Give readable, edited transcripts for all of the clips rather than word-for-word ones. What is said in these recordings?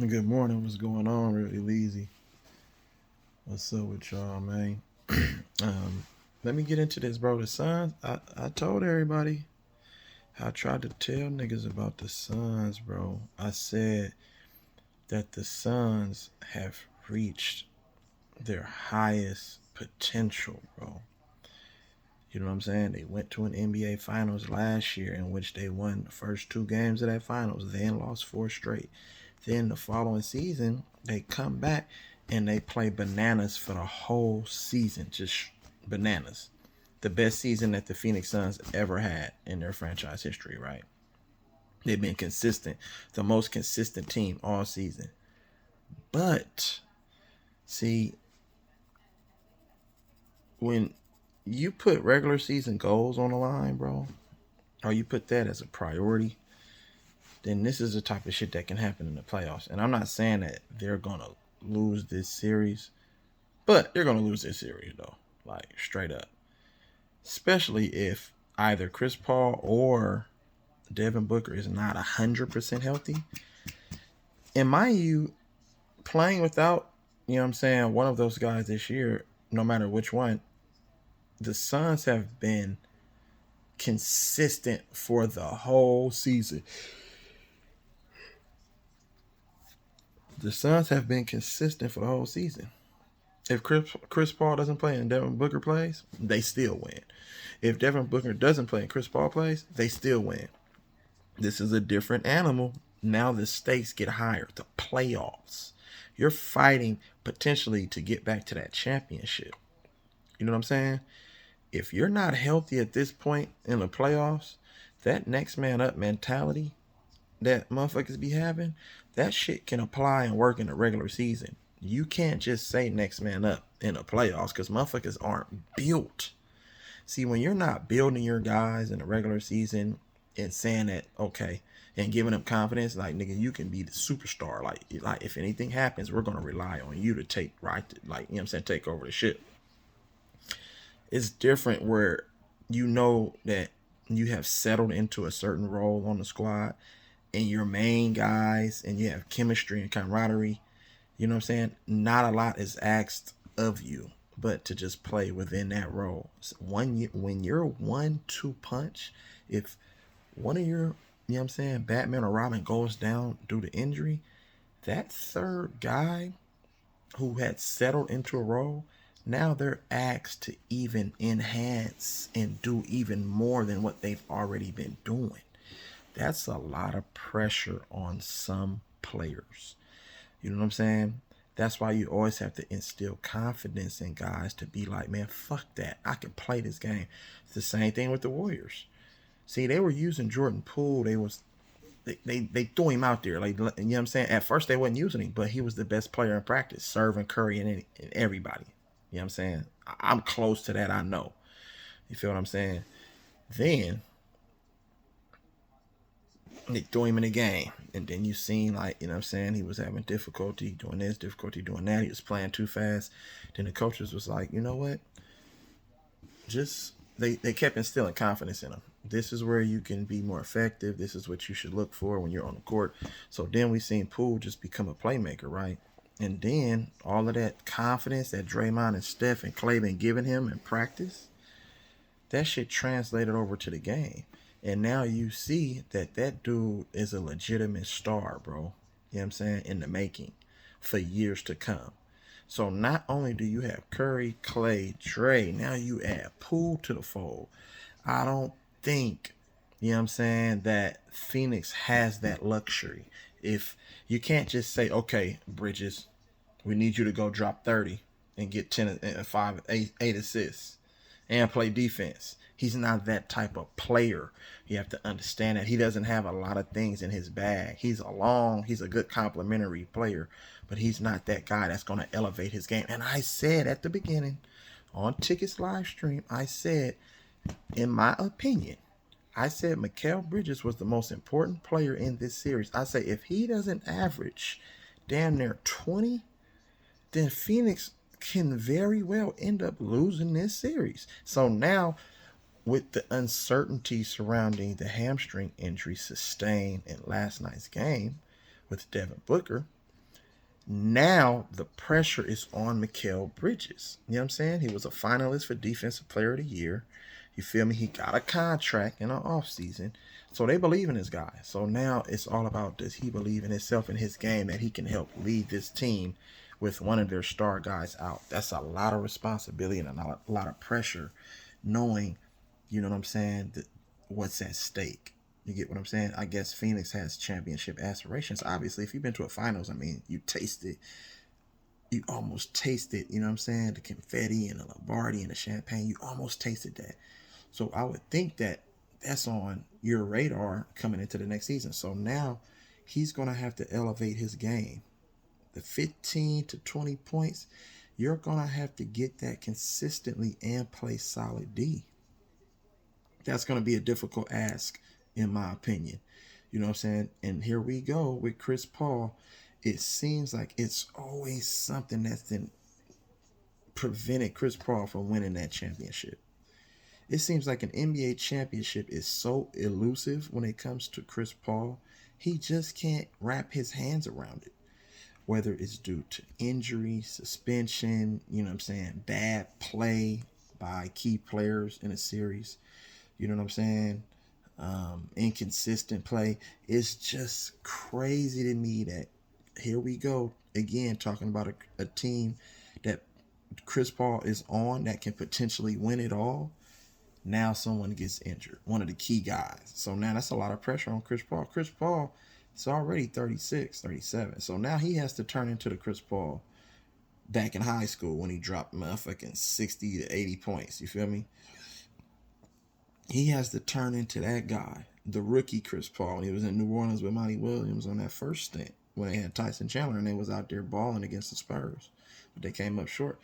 Good morning. What's going on, real E-Leezy? What's up with y'all, man? Let me get into this, bro. The Suns, I told everybody, I tried to tell niggas about the Suns, bro. I said that the Suns have reached their highest potential, bro. You know what I'm saying? They went to an NBA Finals last year in which they won the first two games of that finals, then lost four straight. Then the following season, they come back and they play bananas for the whole season. Just bananas. The best season that the Phoenix Suns ever had in their franchise history, right? They've been consistent. The most consistent team all season. But, see, when you put regular season goals on the line, bro, or you put that as a priority, then this is the type of shit that can happen in the playoffs. And I'm not saying that they're gonna lose this series, but they're gonna lose this series though, like straight up. Especially if either Chris Paul or Devin Booker is not 100% healthy. And mind you, playing without, you know what I'm saying, one of those guys this year, no matter which one, the Suns have been consistent for the whole season. The Suns have been consistent for the whole season. If Chris Paul doesn't play and Devin Booker plays, they still win. If Devin Booker doesn't play and Chris Paul plays, they still win. This is a different animal. Now the stakes get higher. The playoffs. You're fighting potentially to get back to that championship. You know what I'm saying? If you're not healthy at this point in the playoffs, that next man up mentality that motherfuckers be having, that shit can apply and work in the regular season. You can't just say next man up in the playoffs because motherfuckers aren't built. See, when you're not building your guys in the regular season and saying that, okay, and giving them confidence, like, nigga, you can be the superstar. Like if anything happens, we're gonna rely on you to take like, you know what I'm saying, take over the ship. It's different where you know that you have settled into a certain role on the squad and your main guys and you have chemistry and camaraderie. You know what I'm saying? Not a lot is asked of you, but to just play within that role. So when you're 1-2 punch, if one of your, you know what I'm saying, Batman or Robin goes down due to injury, that third guy who had settled into a role, now they're asked to even enhance and do even more than what they've already been doing. That's a lot of pressure on some players. You know what I'm saying? That's why you always have to instill confidence in guys to be like, man, fuck that. I can play this game. It's the same thing with the Warriors. See, they were using Jordan Poole. They threw him out there. Like, you know what I'm saying? At first they wasn't using him, but he was the best player in practice, serving Curry and everybody. You know what I'm saying? I'm close to that, I know. You feel what I'm saying? Then they threw him in the game. And then you seen, like, you know what I'm saying, he was having difficulty doing this, difficulty doing that. He was playing too fast. Then the coaches was like, you know what? Just they kept instilling confidence in him. This is where you can be more effective. This is what you should look for when you're on the court. So then we seen Poole just become a playmaker, right? And then all of that confidence that Draymond and Steph and Clay been giving him in practice, that shit translated over to the game. And now you see that that dude is a legitimate star, bro. You know what I'm saying? In the making for years to come. So not only do you have Curry, Clay, Dre, now you add Poole to the fold. I don't think, you know what I'm saying, that Phoenix has that luxury. If you can't just say, okay, Bridges, we need you to go drop 30 and get 10 and 5, 8 assists and play defense. He's not that type of player. You have to understand that he doesn't have a lot of things in his bag. He's a good complementary player, but he's not that guy that's going to elevate his game. And I said at the beginning on Tickets live stream, I said, in my opinion, I said Mikal Bridges was the most important player in this series. I say if he doesn't average damn near 20, then Phoenix can very well end up losing this series. So now, with the uncertainty surrounding the hamstring injury sustained in last night's game with Devin Booker, Now the pressure is on Mikal Bridges. You know what I'm saying? He was a finalist for Defensive Player of the Year. You feel me? He got a contract in an offseason. So they believe in this guy. So now it's all about, does he believe in himself and his game that he can help lead this team with one of their star guys out? That's a lot of responsibility and a lot of pressure, knowing, you know what I'm saying, what's at stake. You get what I'm saying? I guess Phoenix has championship aspirations. Obviously, if you've been to a finals, I mean, you tasted, you almost tasted, you know what I'm saying, the confetti and the Lombardi and the champagne. You almost tasted that. So I would think that that's on your radar coming into the next season. So now he's going to have to elevate his game. The 15 to 20 points, you're going to have to get that consistently and play solid D. That's going to be a difficult ask, in my opinion. You know what I'm saying? And here we go with Chris Paul. It seems like it's always something that's been prevented Chris Paul from winning that championship. It seems like an NBA championship is so elusive when it comes to Chris Paul. He just can't wrap his hands around it. Whether it's due to injury, suspension, you know what I'm saying, bad play by key players in a series, you know what I'm saying, inconsistent play. It's just crazy to me that here we go again talking about a team that Chris Paul is on that can potentially win it all. Now someone gets injured, one of the key guys. So now that's a lot of pressure on Chris Paul. Chris Paul is already 36, 37. So now he has to turn into the Chris Paul back in high school when he dropped motherfucking 60 to 80 points. You feel me? He has to turn into that guy, the rookie Chris Paul. When he was in New Orleans with Monty Williams on that first stint when they had Tyson Chandler and they was out there balling against the Spurs. But they came up short.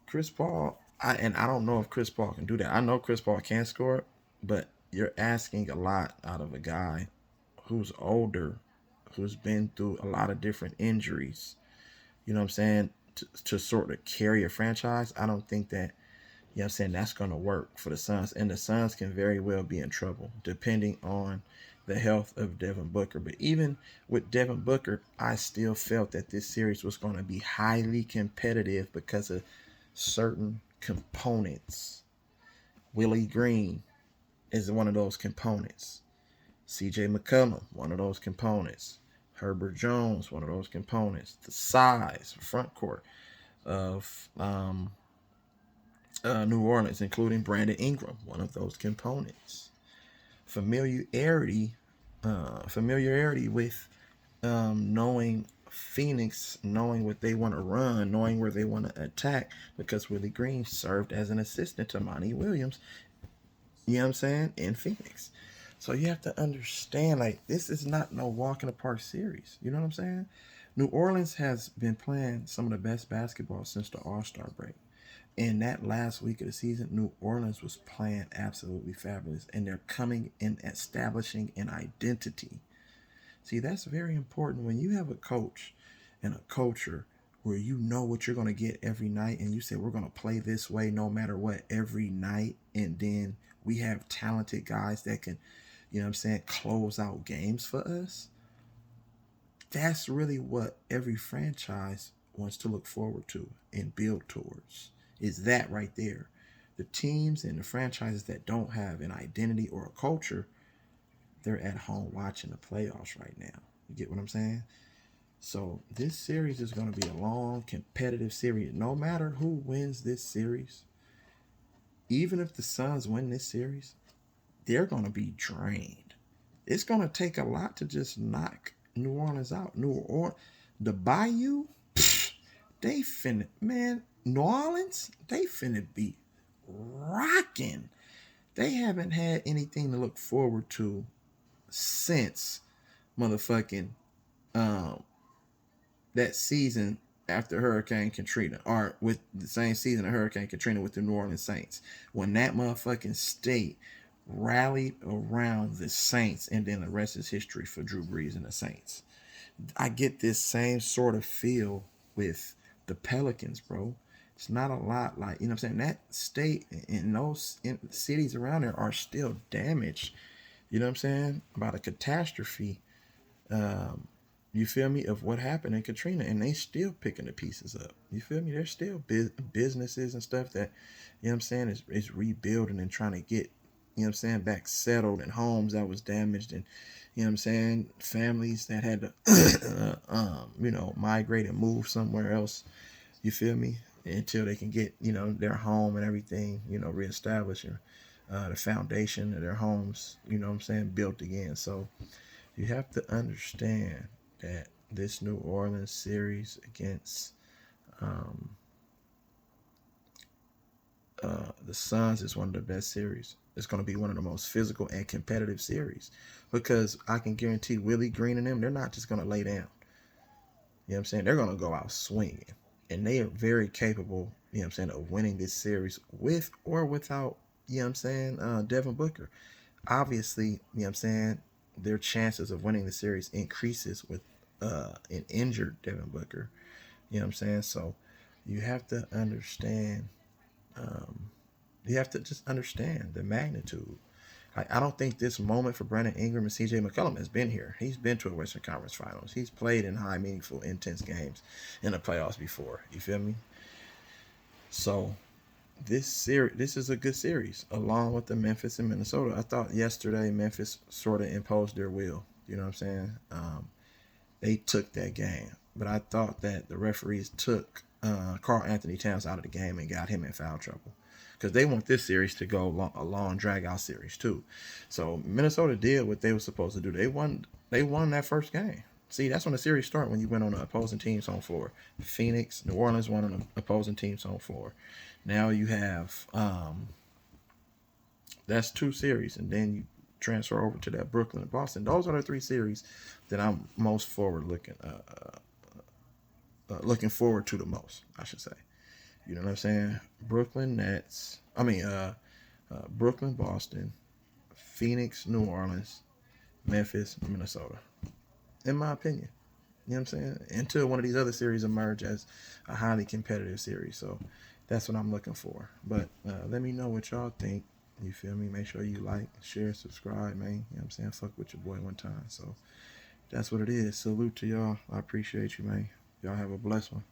Chris Paul, I don't know if Chris Paul can do that. I know Chris Paul can score, but you're asking a lot out of a guy who's older, who's been through a lot of different injuries. You know what I'm saying? To sort of carry a franchise, I don't think that, you know what I'm saying, that's going to work for the Suns. And the Suns can very well be in trouble depending on the health of Devin Booker. But even with Devin Booker, I still felt that this series was going to be highly competitive because of certain components. Willie Green is one of those components. CJ McCollum, one of those components. Herbert Jones, one of those components. The size, front court of New Orleans, including Brandon Ingram, one of those components. Familiarity with knowing Phoenix, knowing what they want to run, knowing where they want to attack, because Willie Green served as an assistant to Monty Williams, you know what I'm saying, in Phoenix. So you have to understand, like, this is not no walk in the park series. You know what I'm saying? New Orleans has been playing some of the best basketball since the All-Star break. In that last week of the season, New Orleans was playing absolutely fabulous, and they're coming and establishing an identity. See, that's very important when you have a coach and a culture where you know what you're going to get every night, and you say, we're going to play this way no matter what every night, and then we have talented guys that can, you know what I'm saying, close out games for us. That's really what every franchise wants to look forward to and build towards. Is that right there. The teams and the franchises that don't have an identity or a culture, they're at home watching the playoffs right now. You get what I'm saying? So this series is going to be a long, competitive series. No matter who wins this series, even if the Suns win this series, they're going to be drained. It's going to take a lot to just knock New Orleans out. The Bayou, they finna, man, New Orleans, they finna be rocking. They haven't had anything to look forward to since motherfucking that season after Hurricane Katrina, or with the same season of Hurricane Katrina with the New Orleans Saints, when that motherfucking state rallied around the Saints, and then the rest is history for Drew Brees and the Saints. I get this same sort of feel with the Pelicans, bro. It's not a lot like, you know what I'm saying? That state and those cities around there are still damaged, you know what I'm saying, by the catastrophe. you feel me, of what happened in Katrina, and they still picking the pieces up. You feel me? There's still businesses and stuff that, you know what I'm saying, is rebuilding and trying to get, you know what I'm saying, back settled, and homes that was damaged, and, you know what I'm saying, families that had to, you know, migrate and move somewhere else. You feel me? Until they can get, you know, their home and everything, you know, reestablished, and the foundation of their homes, you know what I'm saying, built again. So you have to understand that this New Orleans series against um, the Suns is one of the best series. It's going to be one of the most physical and competitive series, because I can guarantee Willie Green and them, they're not just going to lay down. You know what I'm saying? They're going to go out swinging. And they are very capable, you know what I'm saying, of winning this series with or without, you know what I'm saying, Devin Booker. Obviously, you know what I'm saying, their chances of winning the series increases with an injured Devin Booker. You know what I'm saying? So you have to understand, um, you have to just understand the magnitude. I don't think this moment for Brandon Ingram and CJ McCollum has been here. He's been to a Western Conference Finals. He's played in high, meaningful, intense games in the playoffs before. You feel me? So this is a good series, along with the Memphis and Minnesota. I thought yesterday Memphis sort of imposed their will. You know what I'm saying? They took that game, but I thought that the referees took Carl Anthony Towns out of the game and got him in foul trouble, because they want this series to go a long drag out series too. So Minnesota did what they were supposed to do. They won. They won that first game. See, that's when the series start, when you went on the opposing team's home floor. Phoenix, New Orleans won on the opposing team's home floor. Now you have that's two series, and then you transfer over to that Brooklyn and Boston. Those are the three series that I'm most forward looking forward to the most, I should say. You know what I'm saying? Brooklyn Nets. I mean, Brooklyn, Boston, Phoenix, New Orleans, Memphis, Minnesota. In my opinion, you know what I'm saying? Until one of these other series emerge as a highly competitive series. So that's what I'm looking for. But let me know what y'all think. You feel me? Make sure you like, share, subscribe, man. You know what I'm saying? Fuck with your boy one time. So that's what it is. Salute to y'all. I appreciate you, man. Y'all have a blessed one.